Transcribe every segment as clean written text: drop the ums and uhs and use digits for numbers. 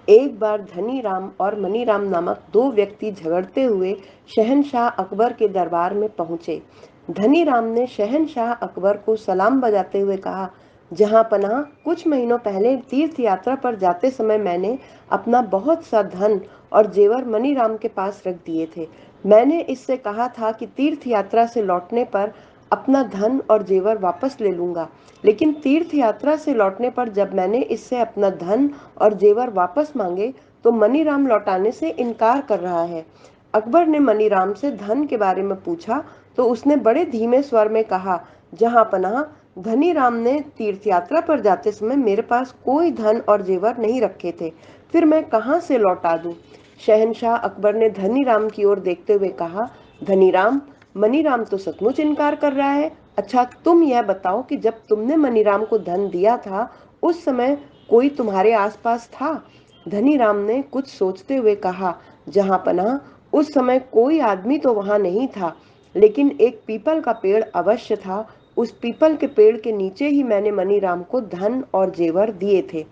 एक बार धनी राम और मनी राम नामक दो व्यक्ति झगड़ते हुए शहंशाह अकबर के दरबार में पहुंचे। धनी राम ने शहंशाह अकबर को सलाम बजाते हुए कहा, जहां पनाह, कुछ महीनों पहले तीर्थ यात्रा पर जाते समय मैंने अपना बहुत सा धन और जेवर मनी राम के पास रख दिए थे। मैंने इससे कहा था कि तीर्थ यात्रा से लौटने पर अपना धन और जेवर वापस ले लूंगा, लेकिन तीर्थ यात्रा से लौटने पर जब मैंने इससे अपना धन और जेवर वापस मांगे तो मनीराम लौटाने से इनकार कर रहा है। अकबर ने मनीराम से धन के बारे में पूछा तो उसने बड़े धीमे स्वर में कहा, जहां पनाह, धनी राम ने तीर्थ यात्रा पर जाते समय मेरे पास कोई धन और जेवर नहीं रखे थे, फिर मैं कहां से लौटा दूं। शहंशाह अकबर ने धनी राम की ओर देखते हुए कहा, धनी राम, मनीराम तो सचमुच इनकार कर रहा है। अच्छा, तुम यह बताओ कि जब तुमने मनीराम को धन दिया था उस समय कोई तुम्हारे आसपास था? धनी राम ने कुछ सोचते हुए कहा, जहां पनाह, उस समय कोई आदमी तो वहां नहीं था, लेकिन एक पीपल का पेड़ अवश्य था। उस पीपल के पेड़ के नीचे ही मैंने मनीराम को धन और जेवर दिए थे।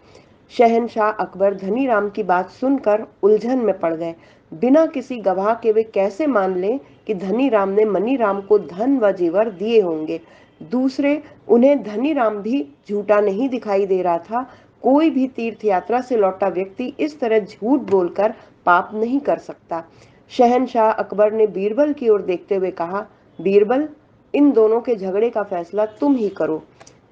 शहंशाह अकबर धनी राम की बात सुनकर उलझन में पड़ गए। बिना किसी गवाह के वे कैसे मान लें कि धनी राम ने मनी राम को धन व जेवर दिए होंगे। दूसरे, उन्हें धनी राम भी झूठा नहीं दिखाई दे रहा था। कोई भी तीर्थ यात्रा से लौटा व्यक्ति इस तरह झूठ बोलकर पाप नहीं कर सकता। शहंशाह अकबर ने बीरबल की ओर देखते हुए कहा, बीरबल, इन दोनों के झगड़े का फैसला तुम ही करो।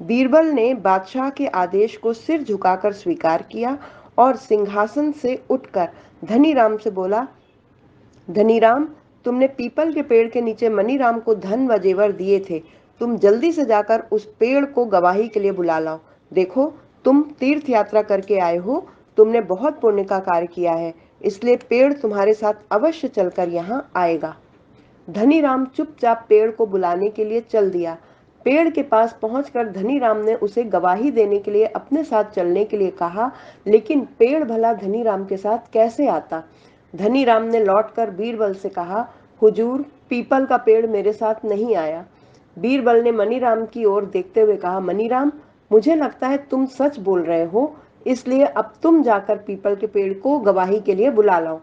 बीरबल ने बादशाह के आदेश को सिर झुकाकर स्वीकार किया और सिंहासन से उठकर धनीराम से बोला, धनीराम, तुमने पीपल के पेड़ के नीचे मनीराम को धन व जेवर दिए थे। तुम जल्दी से जाकर उस पेड़ को गवाही के लिए बुला लाओ। देखो, तुम तीर्थ यात्रा करके आए हो, तुमने बहुत पुण्य का कार्य किया है, इसलिए पेड़ तुम्हारे साथ अवश्य चलकर यहाँ आएगा। धनीराम चुपचाप पेड़ को बुलाने के लिए चल दिया। पेड़ के पास पहुंचकर धनीराम ने उसे गवाही देने के लिए अपने साथ चलने के लिए कहा, लेकिन पेड़ भला धनीराम के साथ कैसे आता। धनीराम ने लौटकर बीरबल से कहा, हुजूर, पीपल का पेड़ मेरे साथ नहीं आया। बीरबल ने मनीराम की ओर देखते हुए कहा, मनीराम, मुझे लगता है तुम सच बोल रहे हो, इसलिए अब तुम जाकर पीपल के पेड़ को गवाही के लिए बुला लाओ।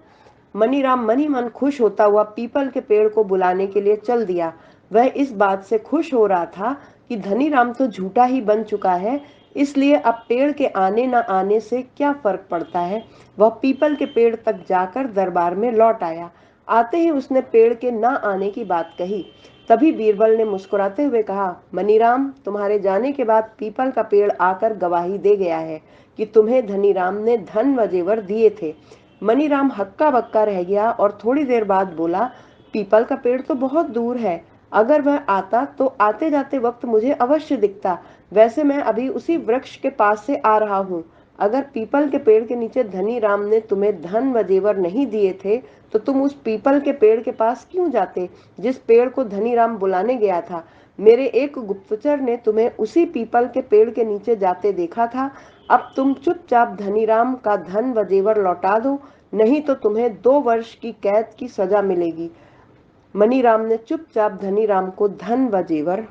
मनीराम मनी मन खुश होता हुआ पीपल के पेड़ को बुलाने के लिए चल दिया। वह इस बात से खुश हो रहा था कि धनीराम तो झूठा ही बन चुका है, इसलिए अब पेड़ के आने न आने से क्या फर्क पड़ता है। वह पीपल के पेड़ तक जाकर दरबार में लौट आया। आते ही उसने पेड़ के न आने की बात कही। तभी बीरबल ने मुस्कुराते हुए कहा, मनीराम, तुम्हारे जाने के बाद पीपल का पेड़ आकर गवाही दे गया है कि तुम्हें धनीराम ने धन व जेवर दिए थे। मनीराम हक्का बक्का रह गया और थोड़ी देर बाद बोला, पीपल का पेड़ तो बहुत दूर है, अगर वह आता तो आते जाते वक्त मुझे अवश्य दिखता। वैसे मैं अभी उसी वृक्ष के पास से आ रहा हूँ। अगर पीपल के पेड़ के नीचे धनी राम ने तुम्हें धन व जेवर नहीं दिए थे तो तुम उस पीपल के पेड़ के पास क्यों जाते जिस पेड़ को धनी राम बुलाने गया था। मेरे एक गुप्तचर ने तुम्हें उसी पीपल के पेड़ के नीचे जाते देखा था। अब तुम चुपचाप धनीराम का धन व जेवर लौटा दो, नहीं तो तुम्हें 2 वर्ष की कैद की सजा मिलेगी। मनीराम ने चुपचाप धनीराम को धन व जेवर